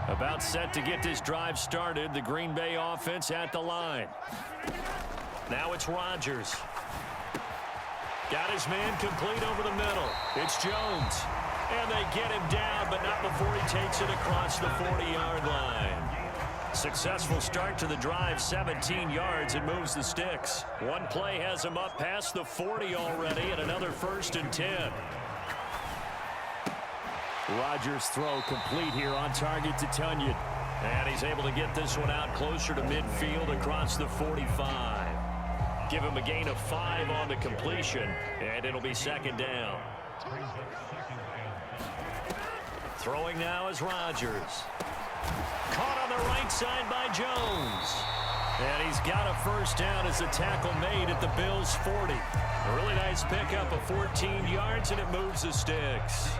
About set to get this drive started. The Green Bay offense at the line. Now it's Rodgers. Got his man complete over the middle. It's Jones. And they get him down, but not before he takes it across the 40-yard line. Successful start to the drive, 17 yards, and moves the sticks. One play has him up past the 40 already, and another 1st and 10. Rodgers' throw complete here on target to Tunyon. And he's able to get this one out closer to midfield across the 45. Give him a gain of 5 on the completion, and it'll be 2nd down. Throwing now is Rodgers. Caught on the right side by Jones. And he's got a 1st down as the tackle made at the Bills' 40. A really nice pickup of 14 yards, and it moves the sticks.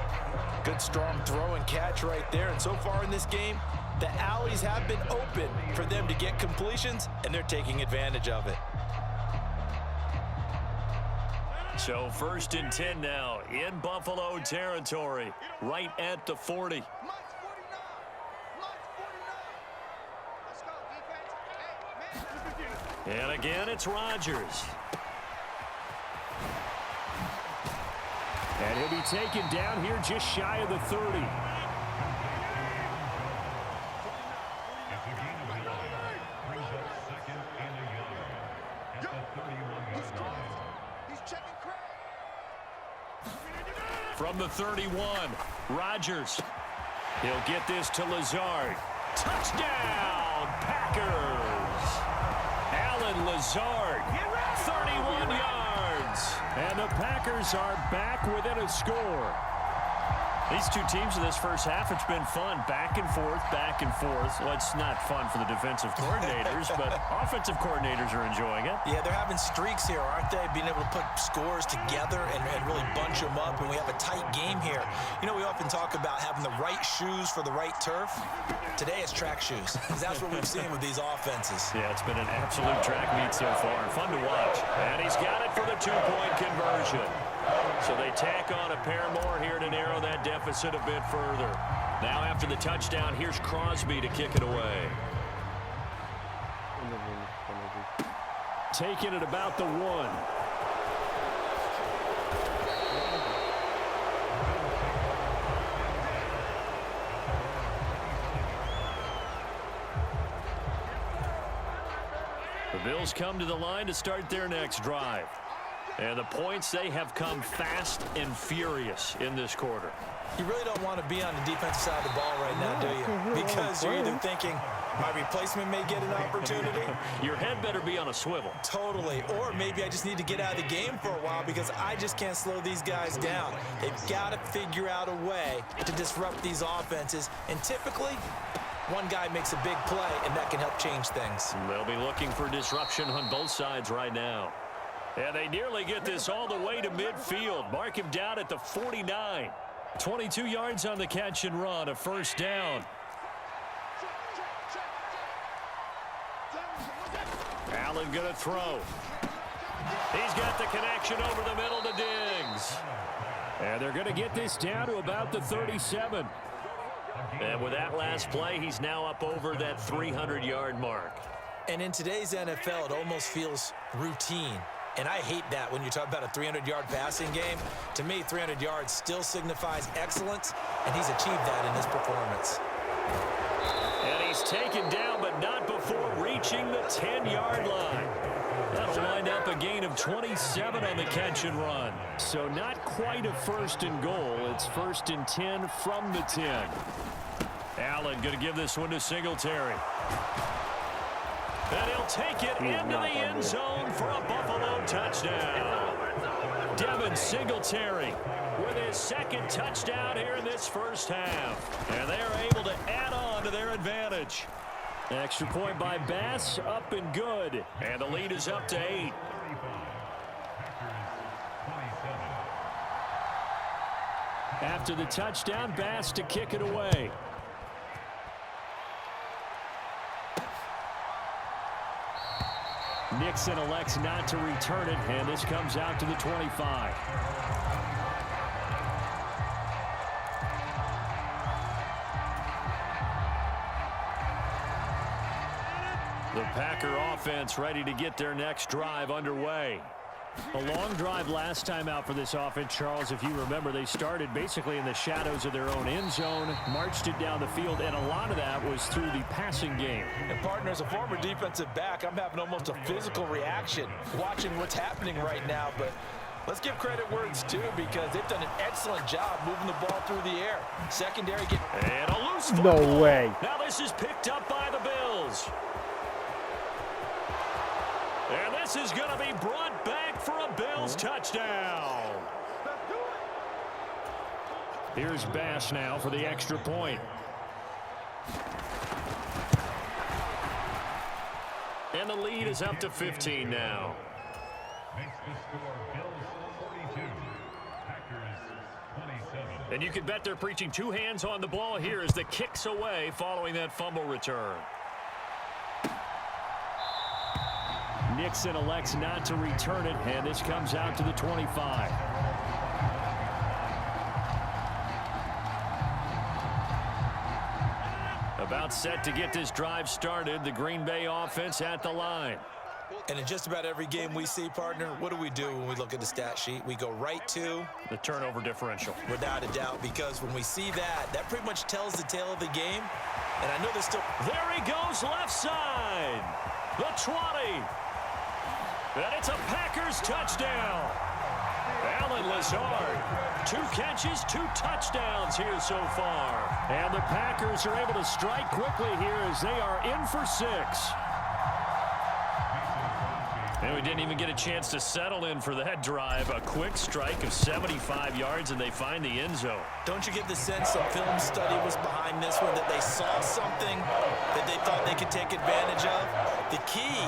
Good strong throw and catch right there. And so far in this game, the alleys have been open for them to get completions, and they're taking advantage of it. So 1st and 10 now in Buffalo territory, right at the 40. And again, it's Rodgers. And he'll be taken down here just shy of the 30. From the 31, Rodgers. He'll get this to Lazard. Touchdown, Packers! Alan Lazard, 31 yards. And the Packers are back within a score. These two teams in this first half, it's been fun. Back and forth, back and forth. Well, it's not fun for the defensive coordinators, but offensive coordinators are enjoying it. Yeah, they're having streaks here, aren't they? Being able to put scores together and really bunch them up, and we have a tight game here. You know, we often talk about having the right shoes for the right turf. Today it's track shoes, because that's what we've seen with these offenses. Yeah, it's been an absolute track meet so far. Fun to watch. And he's got it for the 2-point conversion. So they tack on a pair more here to narrow that deficit a bit further. Now after the touchdown, here's Crosby to kick it away. Taking it about the 1. The Bills come to the line to start their next drive. And the points, they have come fast and furious in this quarter. You really don't want to be on the defensive side of the ball right now, do you? Because you're either thinking, my replacement may get an opportunity. Your head better be on a swivel. Totally. Or maybe I just need to get out of the game for a while because I just can't slow these guys down. They've got to figure out a way to disrupt these offenses. And typically, one guy makes a big play, and that can help change things. They'll be looking for disruption on both sides right now. And they nearly get this all the way to midfield. Mark him down at the 49. 22 yards on the catch and run, a 1st down. Allen going to throw. He's got the connection over the middle to Diggs. And they're going to get this down to about the 37. And with that last play, he's now up over that 300-yard mark. And in today's NFL, it almost feels routine. And I hate that when you talk about a 300-yard passing game. To me, 300 yards still signifies excellence, and he's achieved that in his performance. And he's taken down, but not before reaching the 10-yard line. That'll wind up a gain of 27 on the catch and run. So not quite a 1st and goal. It's 1st and 10 from the 10. Allen going to give this one to Singletary. And he'll take it into the end zone for a Buffalo touchdown. Devin Singletary with his 2nd touchdown here in this first half. And they're able to add on to their advantage. Extra point by Bass, up and good. And the lead is up to 8. After the touchdown, Bass to kick it away. Nixon elects not to return it, and this comes out to the 25. The Packer offense ready to get their next drive underway. A long drive last time out for this offense, Charles. If you remember, they started basically in the shadows of their own end zone, marched it down the field, and a lot of that was through the passing game. And partner, as a former defensive back, I'm having almost a physical reaction watching what's happening right now. But let's give credit where it's due, because they've done an excellent job moving the ball through the air. Secondary and a loose football. No way. Now this is picked up by the Bills. And this is going to be brought back for a Bills touchdown. Here's Bass now for the extra point. And the lead is up to 15 now. And you can bet they're preaching two hands on the ball here as the kick's away following that fumble return. Nixon elects not to return it, and this comes out to the 25. About set to get this drive started. The Green Bay offense at the line. And in just about every game we see, partner, what do we do when we look at the stat sheet? We go right to the turnover differential. Without a doubt, because when we see that, that pretty much tells the tale of the game. And I know there's still... There he goes, left side. The 20. And it's a Packers touchdown. Allen Lazard, 2 catches, 2 touchdowns here so far. And the Packers are able to strike quickly here as they are in for 6. And we didn't even get a chance to settle in for that drive. A quick strike of 75 yards, and they find the end zone. Don't you get the sense some film study was behind this one, that they saw something that they thought they could take advantage of? The key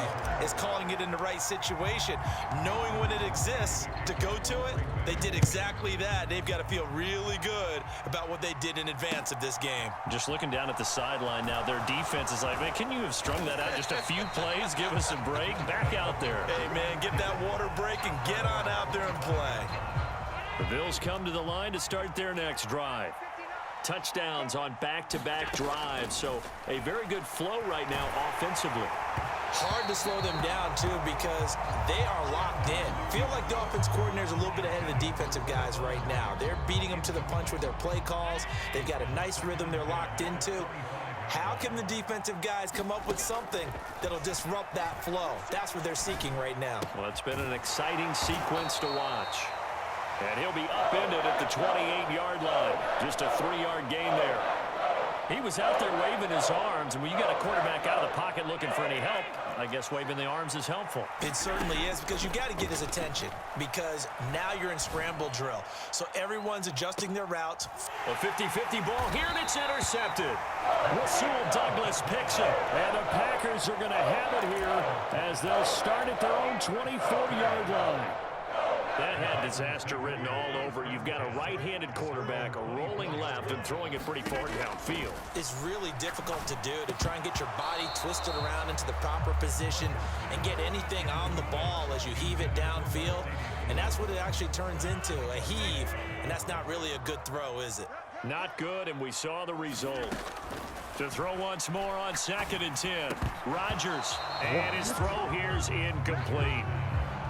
is calling it in the right situation, knowing when it exists to go to it. They did exactly that. They've got to feel really good about what they did in advance of this game. Just looking down at the sideline now, their defense is like, man, can you have strung that out just a few plays? Give us a break. Back out there. Hey, man, get that water break and get on out there and play. The Bills come to the line to start their next drive. Touchdowns on back-to-back drives, so a very good flow right now offensively. Hard to slow them down, too, because they are locked in. Feel like the offense coordinator's a little bit ahead of the defensive guys right now. They're beating them to the punch with their play calls. They've got a nice rhythm they're locked into. How can the defensive guys come up with something that'll disrupt that flow? That's what they're seeking right now. Well, it's been an exciting sequence to watch. And he'll be upended at the 28-yard line. Just a 3-yard gain there. He was out there waving his arms, and when you got a quarterback out of the pocket looking for any help, I guess waving the arms is helpful. It certainly is, because you got to get his attention, because now you're in scramble drill. So everyone's adjusting their routes. A 50-50 ball here, and it's intercepted. Rasul Douglas picks it, and the Packers are going to have it here as they'll start at their own 24-yard line. That had disaster written all over. You've got a right-handed quarterback, a rolling left, and throwing it pretty far downfield. It's really difficult to do, to try and get your body twisted around into the proper position and get anything on the ball as you heave it downfield. And that's what it actually turns into, a heave. And that's not really a good throw, is it? Not good, and we saw the result. To throw once more on 2nd and 10. Rodgers, and his throw here's incomplete.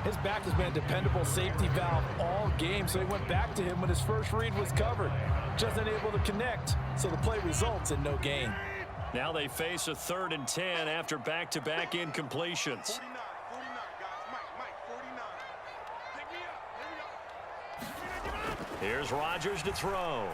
His back has been a dependable safety valve all game, so he went back to him when his first read was covered. Just unable to connect, so the play results in no gain. Now they face a 3rd and 10 after back-to-back incompletions. Here's Rodgers to throw.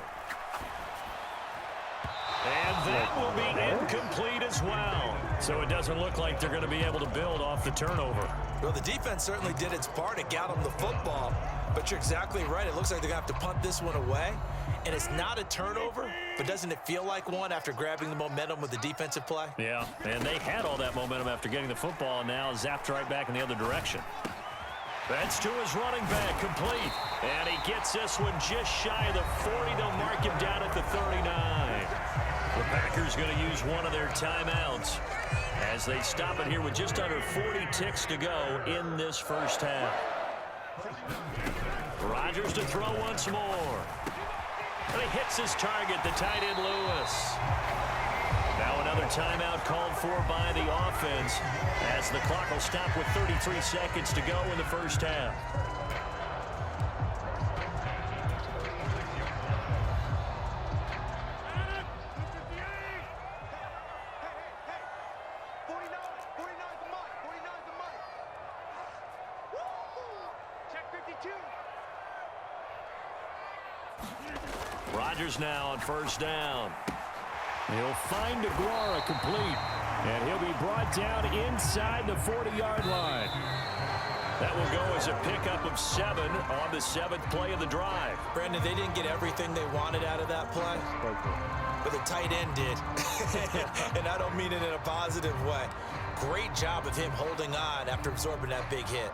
And that will be incomplete as well. So it doesn't look like they're going to be able to build off the turnover. Well, the defense certainly did its part to get them the football. But you're exactly right. It looks like they're going to have to punt this one away. And it's not a turnover, but doesn't it feel like one after grabbing the momentum with the defensive play? Yeah, and they had all that momentum after getting the football, and now zapped right back in the other direction. That's to his running back, complete. And he gets this one just shy of the 40. They'll mark him down at the 39. The Packers going to use one of their timeouts as they stop it here with just under 40 ticks to go in this first half. Rodgers to throw once more. And he hits his target, the tight end Lewis. Now an Another timeout called for by the offense as the clock will stop with 33 seconds to go in the first half. Rodgers now on first down. He'll find Aguara complete, and he'll be brought down inside the 40-yard line. That will go as a pickup of 7 on the 7th play of the drive. Brandon, they didn't get everything they wanted out of that play, but the tight end did. And I don't mean it in a positive way. Great job of him holding on after absorbing that big hit.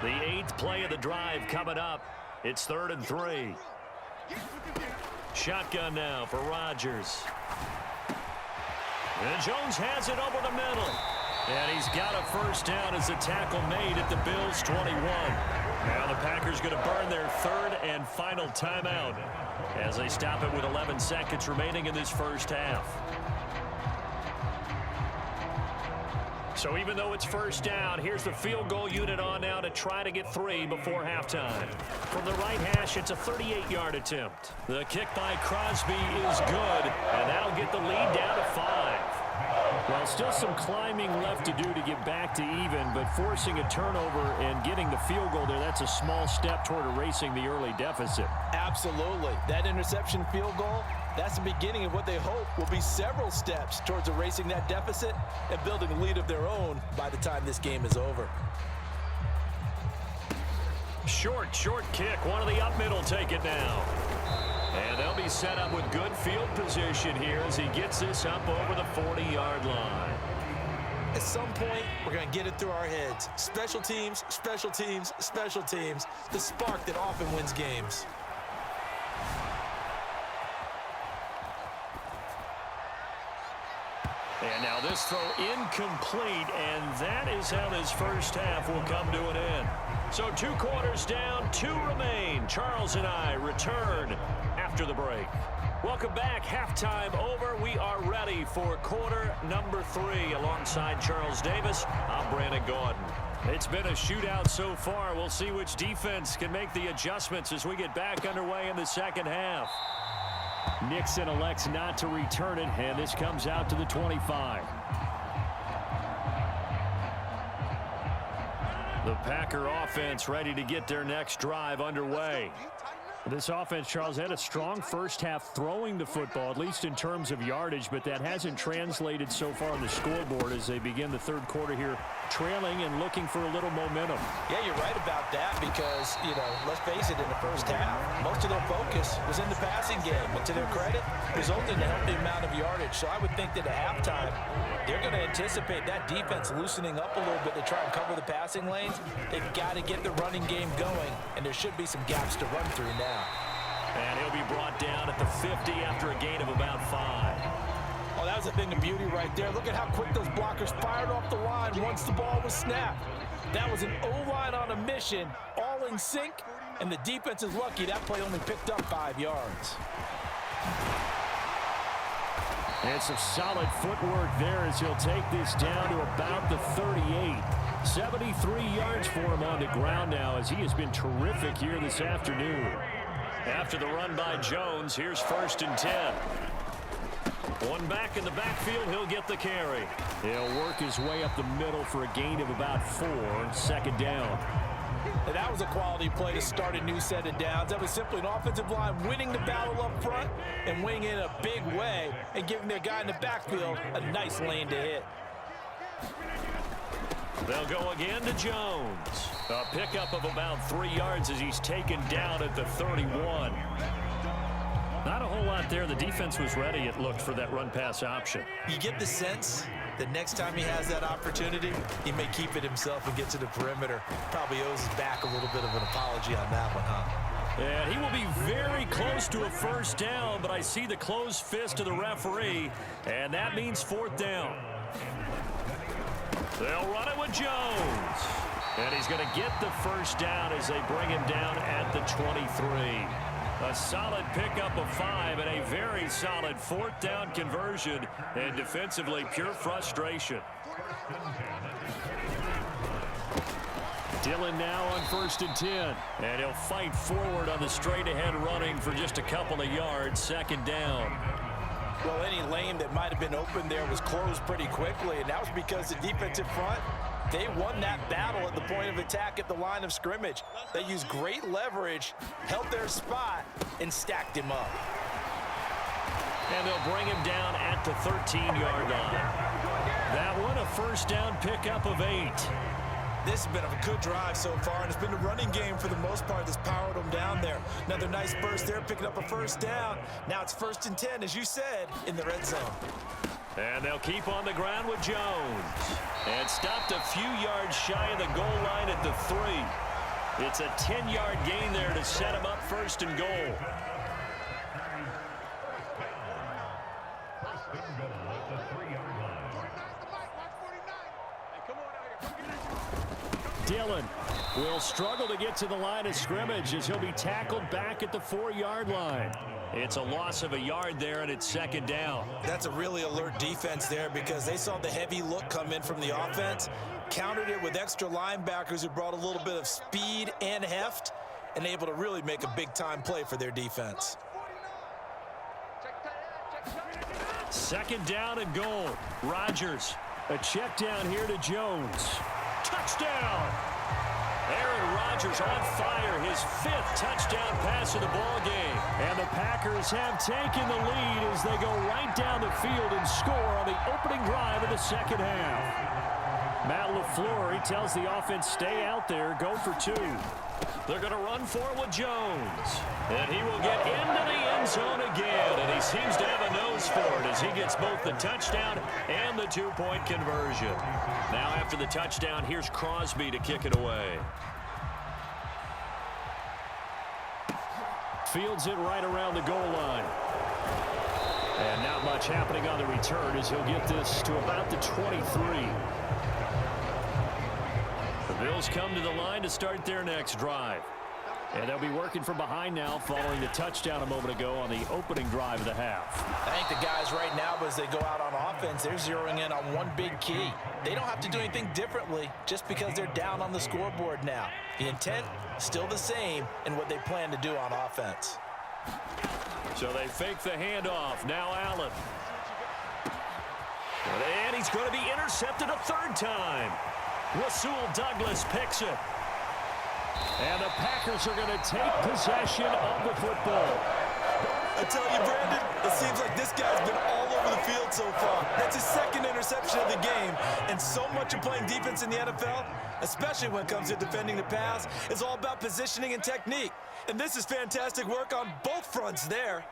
The 8th play of the drive coming up. It's 3rd and 3. Shotgun now for Rodgers. And Jones has it over the middle. And he's got a first down as the tackle made at the Bills' 21. Now the Packers going to burn their 3rd and final timeout as they stop it with 11 seconds remaining in this first half. So even though it's first down, here's the field goal unit on now to try to get 3 before halftime. From the right hash, it's a 38-yard attempt. The kick by Crosby is good, and that'll get the lead down to 5. Well, still some climbing left to do to get back to even, but forcing a turnover and getting the field goal there, that's a small step toward erasing the early deficit. Absolutely. That interception field goal, that's the beginning of what they hope will be several steps towards erasing that deficit and building a lead of their own by the time this game is over. Short kick. One of the up middle take it now. And they'll be set up with good field position here as he gets this up over the 40-yard line. At some point, we're going to get it through our heads. Special teams, special teams, special teams. The spark that often wins games. And now this throw incomplete, and that is how this first half will come to an end. So 2 quarters down, 2 remain. Charles and I return after the break. Welcome back. Halftime over. We are ready for quarter number 3. Alongside Charles Davis, I'm Brandon Gordon. It's been a shootout so far. We'll see which defense can make the adjustments as we get back underway in the second half. Nixon elects not to return it, and this comes out to the 25. The Packer offense ready to get their next drive underway. This offense, Charles, had a strong first half throwing the football, at least in terms of yardage, but that hasn't translated so far on the scoreboard as they begin the third quarter here, trailing and looking for a little momentum. Yeah, you're right about that because, let's face it, in the first half, most of their focus was in the passing game. And to their credit, resulted in a healthy amount of yardage. So I would think that at halftime, they're going to anticipate that defense loosening up a little bit to try and cover the passing lanes. They've got to get the running game going, and there should be some gaps to run through now. And he'll be brought down at the 50 after a gain of about 5. Oh, that was a thing of beauty right there. Look at how quick those blockers fired off the line once the ball was snapped. That was an O-line on a mission, all in sync, and the defense is lucky that play only picked up 5 yards. And some solid footwork there as he'll take this down to about the 38. 73 yards for him on the ground now as he has been terrific here this afternoon. After the run by Jones, here's 1st and 10. One back in the backfield, he'll get the carry. He'll work his way up the middle for a gain of about 4, 2nd down. And that was a quality play to start a new set of downs. That was simply an offensive line winning the battle up front and winning in a big way and giving their guy in the backfield a nice lane to hit. They'll go again to Jones. A pickup of about 3 yards as he's taken down at the 31. Not a whole lot there. The defense was ready, it looked, for that run-pass option. You get the sense that next time he has that opportunity, he may keep it himself and get to the perimeter. Probably owes his back a little bit of an apology on that one, huh? And he will be very close to a first down, but I see the closed fist of the referee, and that means 4th down. They'll run it with Jones. And he's going to get the first down as they bring him down at the 23. A solid pickup of 5 and a very solid 4th down conversion, and defensively pure frustration. Dillon now on 1st and 10, and he'll fight forward on the straight-ahead running for just a couple of yards, 2nd down. Well, any lane that might have been open there was closed pretty quickly, and that was because the defensive front, they won that battle at the point of attack at the line of scrimmage. They used great leverage, held their spot, and stacked him up. And they'll bring him down at the 13-yard line. That one, a 1st down pickup of 8. This has been a good drive so far, and it's been a running game for the most part that's powered them down there. Another nice burst there, picking up a 1st down. Now it's 1st and 10, as you said, in the red zone. And they'll keep on the ground with Jones. And stopped a few yards shy of the goal line at the 3. It's a 10-yard gain there to set him up 1st and goal. Dillon will struggle to get to the line of scrimmage as he'll be tackled back at the 4-yard line. It's a loss of a yard there, and it's 2nd down. That's a really alert defense there because they saw the heavy look come in from the offense, countered it with extra linebackers who brought a little bit of speed and heft, and able to really make a big-time play for their defense. 2nd down and goal. Rodgers, a check down here to Jones. Touchdown! Aaron Rodgers on fire, his 5th touchdown pass of the ball game. And the Packers have taken the lead as they go right down the field and score on the opening drive of the 2nd half. Matt LaFleur, he tells the offense, stay out there, go for 2. They're going to run for it with Jones. And he will get into the end zone again. And he seems to have a nose for it as he gets both the touchdown and the 2-point conversion. Now after the touchdown, here's Crosby to kick it away. Fields it right around the goal line. And not much happening on the return as he'll get this to about the 23. The Bills come to the line to start their next drive. And they'll be working from behind now following the touchdown a moment ago on the opening drive of the half. I think the guys right now, as they go out on offense, they're zeroing in on one big key. They don't have to do anything differently just because they're down on the scoreboard now. The intent, still the same in what they plan to do on offense. So they fake the handoff. Now Allen. And he's going to be intercepted a 3rd time. Rasul Douglas picks it. And the Packers are going to take possession of the football. I tell you, Brandon, it seems like this guy's been all over the field so far. That's his 2nd interception of the game. And so much of playing defense in the NFL, especially when it comes to defending the pass, is all about positioning and technique. And this is fantastic work on both fronts there.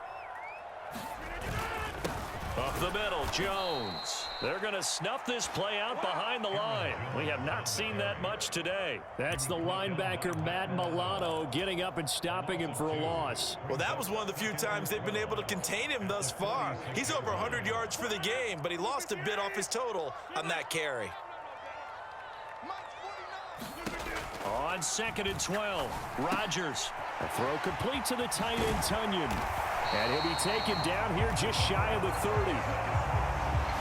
Up the middle, Jones. They're going to snuff this play out behind the line. We have not seen that much today. That's the linebacker, Matt Milano, getting up and stopping him for a loss. Well, that was one of the few times they've been able to contain him thus far. He's over 100 yards for the game, but he lost a bit off his total on that carry. On 2nd and 12, Rodgers. A throw complete to the tight end, Tunyon. And he'll be taken down here just shy of the 30.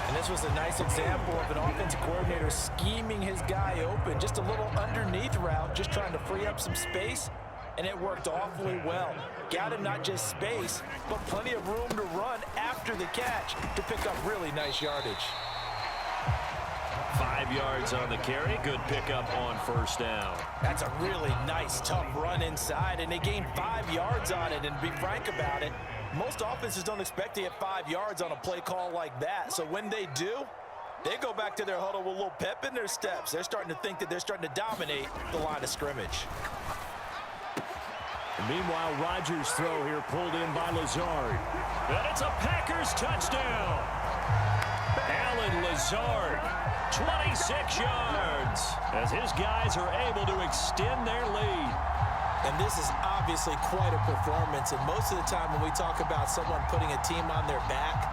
And this was a nice example of an offensive coordinator scheming his guy open. Just a little underneath route, just trying to free up some space. And it worked awfully well. Got him not just space, but plenty of room to run after the catch to pick up really nice yardage. 5 yards on the carry. Good pickup on 1st down. That's a really nice, tough run inside, and they gained 5 yards on it. And to be frank about it, most offenses don't expect to get 5 yards on a play call like that. So when they do, they go back to their huddle with a little pep in their steps. They're starting to think that they're starting to dominate the line of scrimmage. And meanwhile, Rodgers' throw here pulled in by Lazard. And it's a Packers touchdown. Allen Lazard, 26 yards, as his guys are able to extend their lead. And this is obviously quite a performance. And most of the time when we talk about someone putting a team on their back,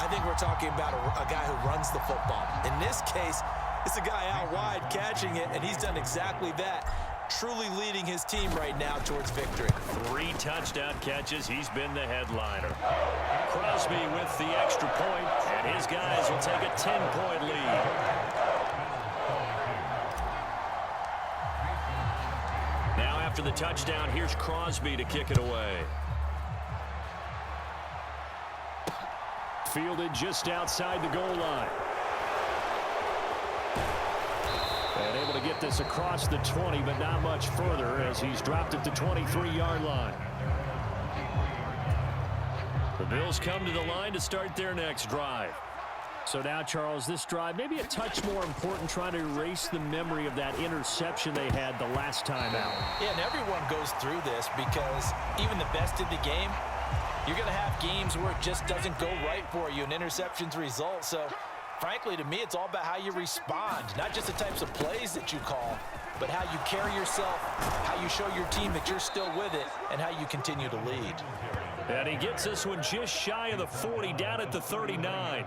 I think we're talking about a guy who runs the football. In this case, it's a guy out wide catching it, and he's done exactly that. truly leading his team right now towards victory. 3 touchdown catches. He's been the headliner. Crosby with the extra point, and his guys will take a 10-point lead. Now after the touchdown, here's Crosby to kick it away. Fielded just outside the goal line. And able to get this across the 20, but not much further as he's dropped at the 23-yard line. The Bills come to the line to start their next drive. So now, Charles, this drive maybe a touch more important, trying to erase the memory of that interception they had the last time out. Yeah, and everyone goes through this because even the best in the game, you're going to have games where it just doesn't go right for you, and interceptions result. So, frankly, to me, it's all about how you respond, not just the types of plays that you call, but how you carry yourself, how you show your team that you're still with it, and how you continue to lead. And he gets this one just shy of the 40, down at the 39.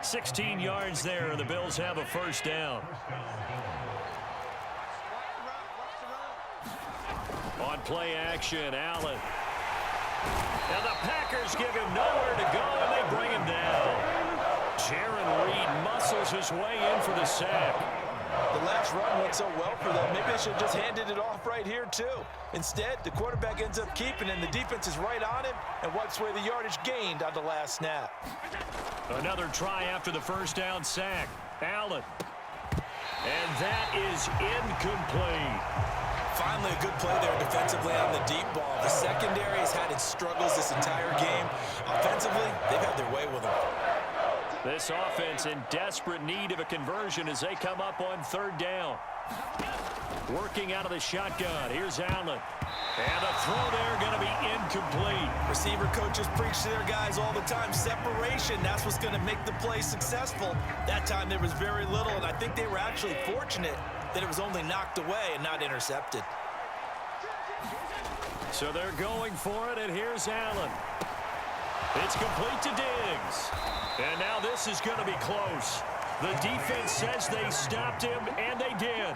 16 yards there, and the Bills have a first down. On play action, Allen. And the Packers give him nowhere to go, and they bring him down. Jaron Reed muscles his way in for the sack. The last run went so well for them. Maybe they should have just handed it off right here, too. Instead, the quarterback ends up keeping, and the defense is right on him and wipes away the yardage gained on the last snap. Another try after the first down sack. Allen. And that is incomplete. Finally, a good play there defensively on the deep ball. The secondary has had its struggles this entire game. Offensively, they've had their way with them. This offense in desperate need of a conversion as they come up on third down. Working out of the shotgun. Here's Allen. And the throw there going to be incomplete. Receiver coaches preach to their guys all the time. Separation, that's what's going to make the play successful. That time there was very little, and I think they were actually fortunate that it was only knocked away and not intercepted. So they're going for it, and here's Allen. It's complete to Diggs. And now this is going to be close. The defense says they stopped him, and they did.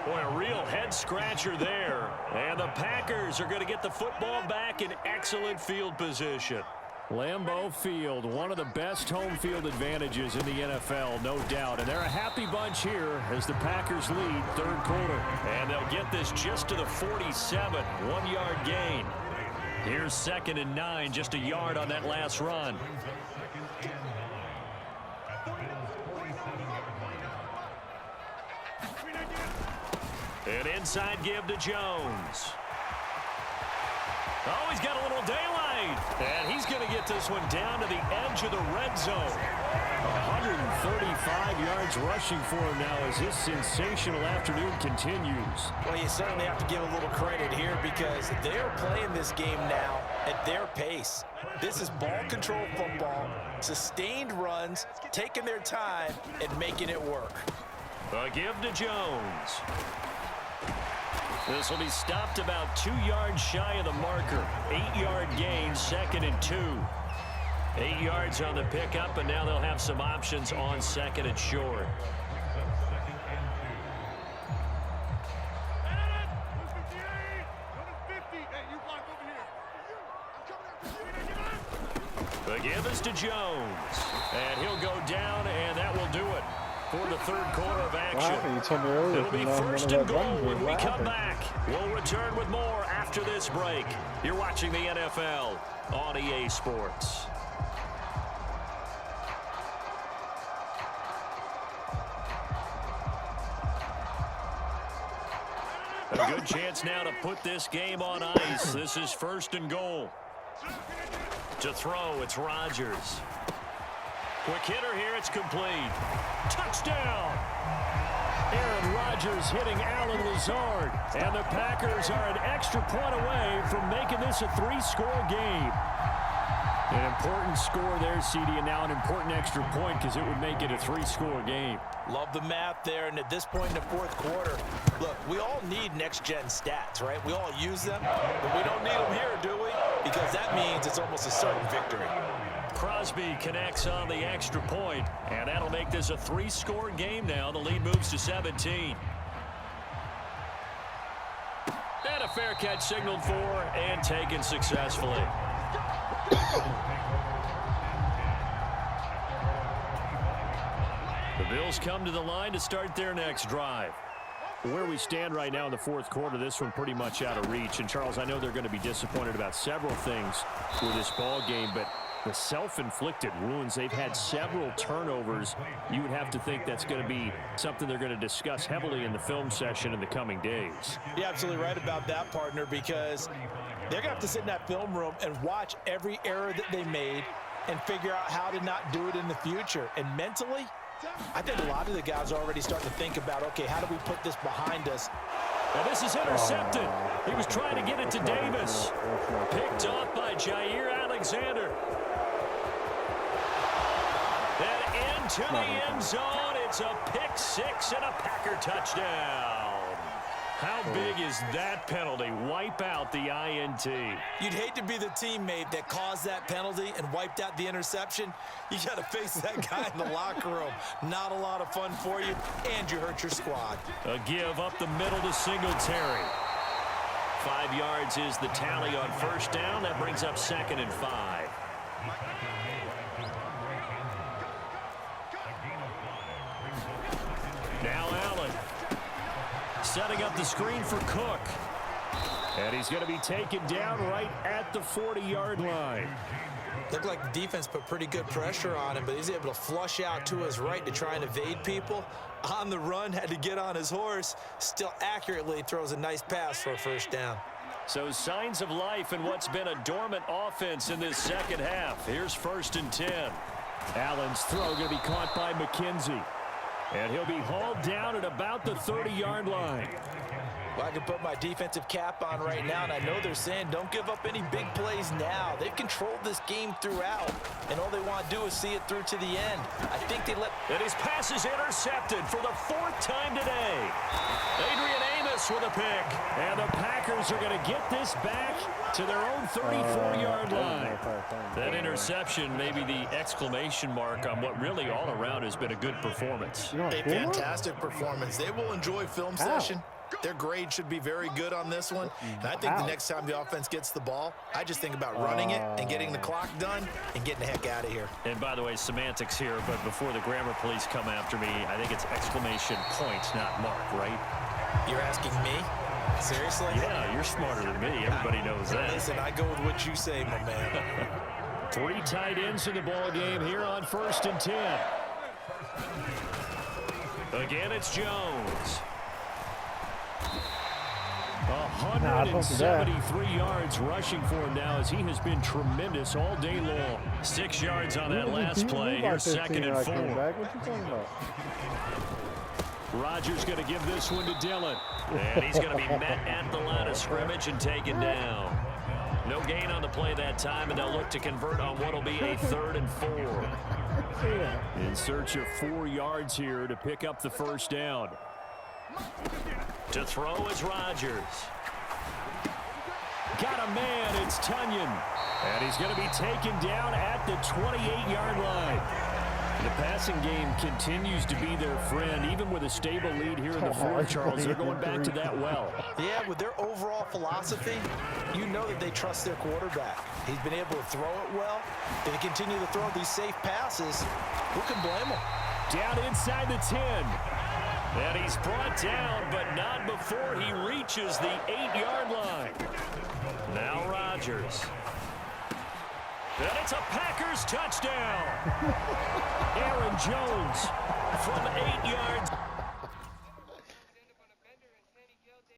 Boy, a real head-scratcher there. And the Packers are going to get the football back in excellent field position. Lambeau Field, one of the best home field advantages in the NFL, no doubt. And they're a happy bunch here as the Packers lead third quarter. And they'll get this just to the 47, 1-yard gain. Here's 2nd and 9, just a yard on that last run. An inside give to Jones. Oh, he's got a little daylight. And he's going to get this one down to the edge of the red zone. 135 yards rushing for him now as this sensational afternoon continues. Well, you certainly have to give a little credit here because they're playing this game now at their pace. This is ball control football, sustained runs, taking their time, and making it work. A give to Jones. This will be stopped about 2 yards shy of the marker. 8-yard gain, 2nd and 2. 8 yards on the pickup, and now they'll have some options on 2nd and short. The give is to Jones. And he'll go down, and that will do it for the third quarter of action. You told me earlier. It'll be 1st and goal when we come back. We'll return with more after this break. You're watching the NFL on EA Sports. A good chance now to put this game on ice. This is 1st and goal. To throw, it's Rodgers. Quick hitter here, it's complete. Touchdown! Aaron Rodgers hitting Allen Lazard. And the Packers are an extra point away from making this a 3-score game. An important score there, CD, and now an important extra point because it would make it a 3-score game. Love the math there, and at this point in the fourth quarter, look, we all need next-gen stats, right? We all use them, but we don't need them here, do we? Because that means it's almost a certain victory. Crosby connects on the extra point, and that'll make this a 3-score game now. The lead moves to 17. fair catch signaled for and taken successfully. The Bills come to the line to start their next drive. Where we stand right now in the fourth quarter, this one pretty much out of reach. And, Charles, I know they're going to be disappointed about several things with this ball game, but the self-inflicted wounds, they've had several turnovers. You would have to think that's going to be something they're going to discuss heavily in the film session in the coming days. You're absolutely right about that, partner, because they're going to have to sit in that film room and watch every error that they made and figure out how to not do it in the future. And mentally, I think a lot of the guys are already starting to think about, okay, how do we put this behind us? And this is intercepted. He was trying to get it to Davis. Picked off by Jair Alexander. Then into the end zone. It's a pick six and a Packer touchdown. How big is that penalty? Wipe out the INT. You'd hate to be the teammate that caused that penalty and wiped out the interception. You got to face that guy in the locker room. Not a lot of fun for you, and you hurt your squad. A give up the middle to Singletary. 5 yards is the tally on first down. That brings up 2nd and 5. Now Allen. Setting up the screen for Cook. And he's going to be taken down right at the 40-yard line. Looked like the defense put pretty good pressure on him, but he's able to flush out to his right to try and evade people. On the run, had to get on his horse. Still accurately throws a nice pass for a first down. So signs of life in what's been a dormant offense in this second half. Here's 1st and 10. Allen's throw going to be caught by McKenzie. And he'll be hauled down at about the 30-yard line. Well, I can put my defensive cap on right now, and I know they're saying don't give up any big plays now. They've controlled this game throughout, and all they want to do is see it through to the end. I think they let... And his pass is intercepted for the 4th time today. Adrian Amos with a pick. And the Packers are going to get this back to their own 34-yard line. That interception may be the exclamation mark on what really all around has been a good performance. A fantastic performance. They will enjoy film session. Their grade should be very good on this one. And I think the next time the offense gets the ball, I just think about running it and getting the clock done and getting the heck out of here. And by the way, semantics here, but before the grammar police come after me, I think it's exclamation point, not mark, right? You're asking me? Seriously? Yeah, you're smarter than me. Everybody knows that. Listen, I go with what you say, my man. 3 tight ends in the ball game here on 1st and 10. Again, it's Jones. 173 yards rushing for him now as he has been tremendous all day long. 6 yards on that last play. Here's 2nd and 4. What you talking about? Rodgers going to give this one to Dillon. And he's going to be met at the line of scrimmage and taken down. No gain on the play that time, and they'll look to convert on what will be a 3rd and 4. In search of 4 yards here to pick up the first down. To throw is Rodgers. Got a man, it's Tunyon. And he's going to be taken down at the 28-yard line. The passing game continues to be their friend, even with a stable lead here in the fourth, Charles. They're going back to that well. Yeah, with their overall philosophy, you know that they trust their quarterback. He's been able to throw it well. If they continue to throw these safe passes, who can blame them? Down inside the 10. And he's brought down, but not before he reaches the 8-yard line. Now Rodgers. And it's a Packers touchdown. Aaron Jones from 8 yards.